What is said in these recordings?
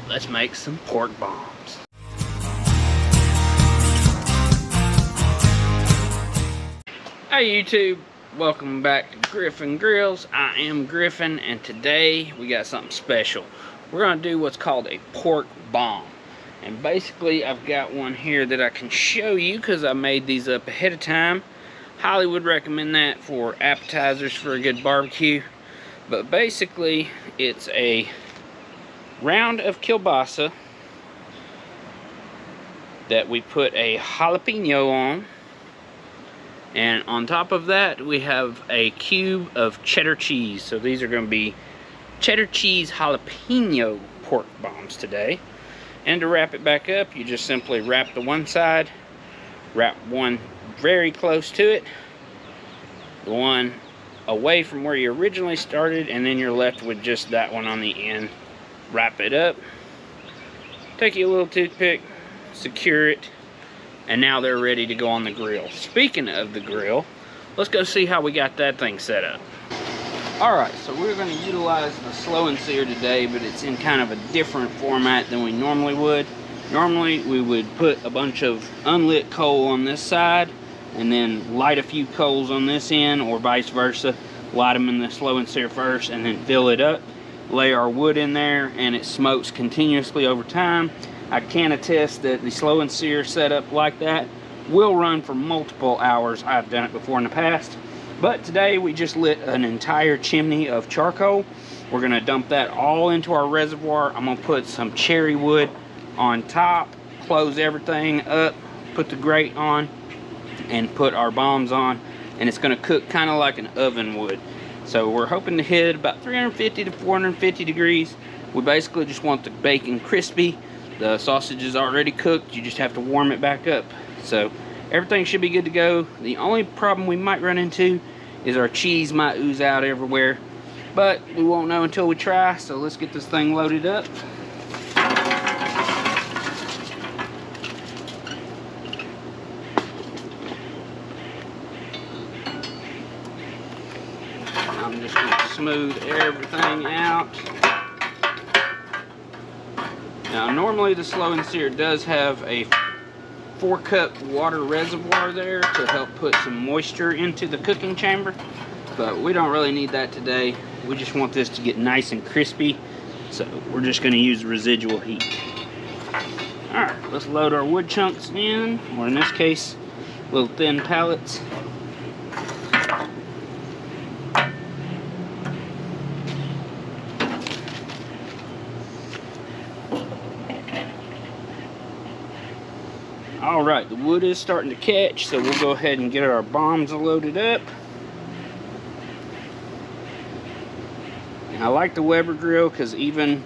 let's make some pork bombs. Hey YouTube, welcome back to Griffin Grills. I am Griffin, and today we got something special. We're gonna do what's called a pork bomb. And basically I've got one here that I can show you because I made these up ahead of time. Highly would recommend that for appetizers for a good barbecue. But basically it's a round of kielbasa that we put a jalapeno on, and on top of that we have a cube of cheddar cheese. So these are going to be cheddar cheese jalapeno pork bombs today. And to wrap it back up, you just simply wrap the one side, wrap one very close to it, the one away from where you originally started, and then you're left with just that one on the end. Wrap it up, take you a little toothpick, secure it, and now they're ready to go on the grill. Speaking of the grill, let's go see how we got that thing set up. Alright, so we're going to utilize the slow and sear today, but it's in kind of a different format than we normally would. Normally we would put a bunch of unlit coal on this side and then light a few coals on this end, or vice versa. Light them in the slow and sear first and then fill it up. Lay our wood in there and it smokes continuously over time. I can attest that the slow and sear setup like that will run for multiple hours. I've done it before in the past. But today we just lit an entire chimney of charcoal. We're gonna dump that all into our reservoir. I'm gonna put some cherry wood on top, close everything up, put the grate on, and put our bombs on. And it's gonna cook kind of like an oven would. So we're hoping to hit about 350 to 450 degrees. We basically just want the bacon crispy. The sausage is already cooked. You just have to warm it back up. So everything should be good to go. The only problem we might run into is our cheese might ooze out everywhere. But we won't know until we try. So let's get this thing loaded up. I'm just going to smooth everything out. Now normally the slow and sear does have a 4-cup water reservoir there to help put some moisture into the cooking chamber, but we don't really need that today. We just want this to get nice and crispy, so we're just going to use residual heat. Alright, let's load our wood chunks in, or in this case, little thin pallets. Alright, the wood is starting to catch, so we'll go ahead and get our bombs loaded up. And I like the Weber grill because even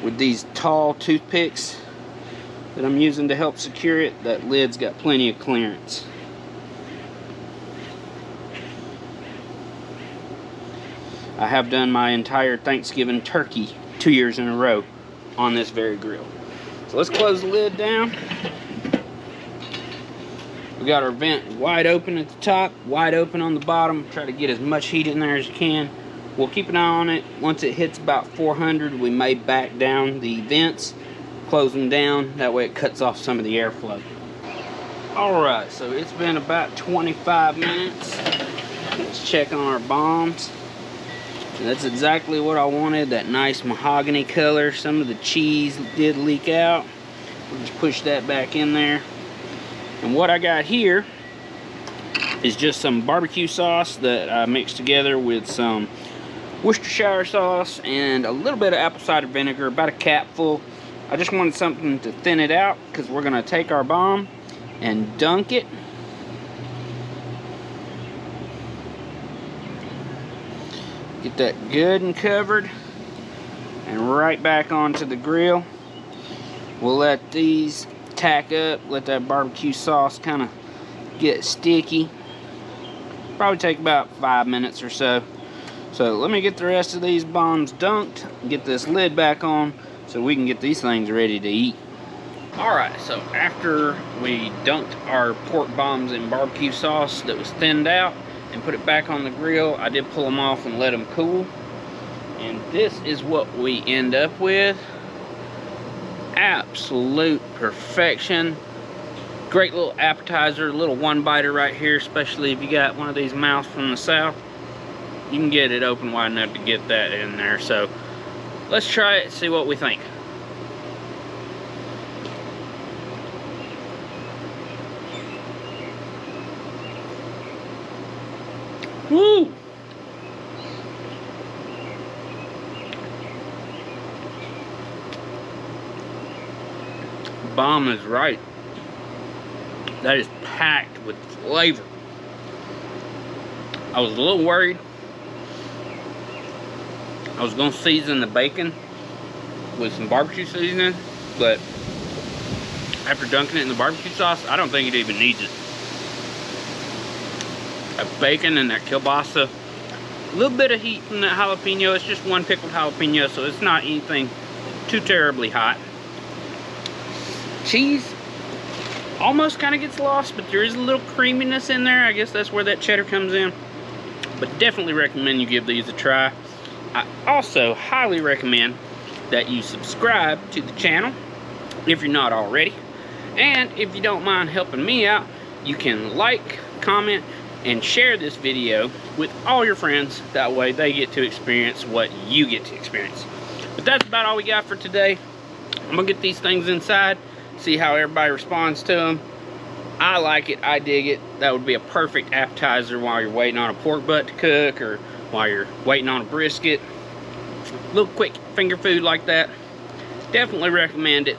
with these tall toothpicks that I'm using to help secure it, that lid's got plenty of clearance. I have done my entire Thanksgiving turkey 2 years in a row on this very grill. So let's close the lid down. We got our vent wide open at the top, wide open on the bottom. Try to get as much heat in there as you can. We'll keep an eye on it. Once it hits about 400, we may back down the vents, close them down. That way it cuts off some of the airflow. Alright, so it's been about 25 minutes. Let's check on our bombs. And that's exactly what I wanted, that nice mahogany color. Some of the cheese did leak out. We'll just push that back in there. And what I got here is just some barbecue sauce that I mixed together with some Worcestershire sauce and a little bit of apple cider vinegar, about a capful. I just wanted something to thin it out because we're going to take our bomb and dunk it. Get that good and covered and right back onto the grill. We'll let these tack up, let that barbecue sauce kind of get sticky. Probably take about 5 minutes or so. So let me get the rest of these bombs dunked, get this lid back on so we can get these things ready to eat. Alright, so after we dunked our pork bombs in barbecue sauce that was thinned out and put it back on the grill, I did pull them off and let them cool. And this is what we end up with. absolute perfection. Great little appetizer, little one biter right here, especially if you got one of these mouths from the south. You can get it open wide enough to get that in there. So let's try it, see what we think. Woo! Bomb is right. That is packed with flavor. I was a little worried I was gonna season the bacon with some barbecue seasoning, but after dunking it in the barbecue sauce, I don't think it even needs it. That bacon and that kielbasa, a little bit of heat from that jalapeno. It's just one pickled jalapeno, so it's not anything too terribly hot. Cheese almost kind of gets lost, but there is a little creaminess in there. I guess that's where that cheddar comes in. But definitely recommend you give these a try. I also highly recommend that you subscribe to the channel if you're not already. And if you don't mind helping me out, you can like, comment, and share this video with all your friends. That way they get to experience what you get to experience. But that's about all we got for today. I'm gonna get these things inside, see how everybody responds to them. I like it, I dig it. That would be a perfect appetizer while you're waiting on a pork butt to cook, or while you're waiting on a brisket. A little quick finger food like that. Definitely recommend it.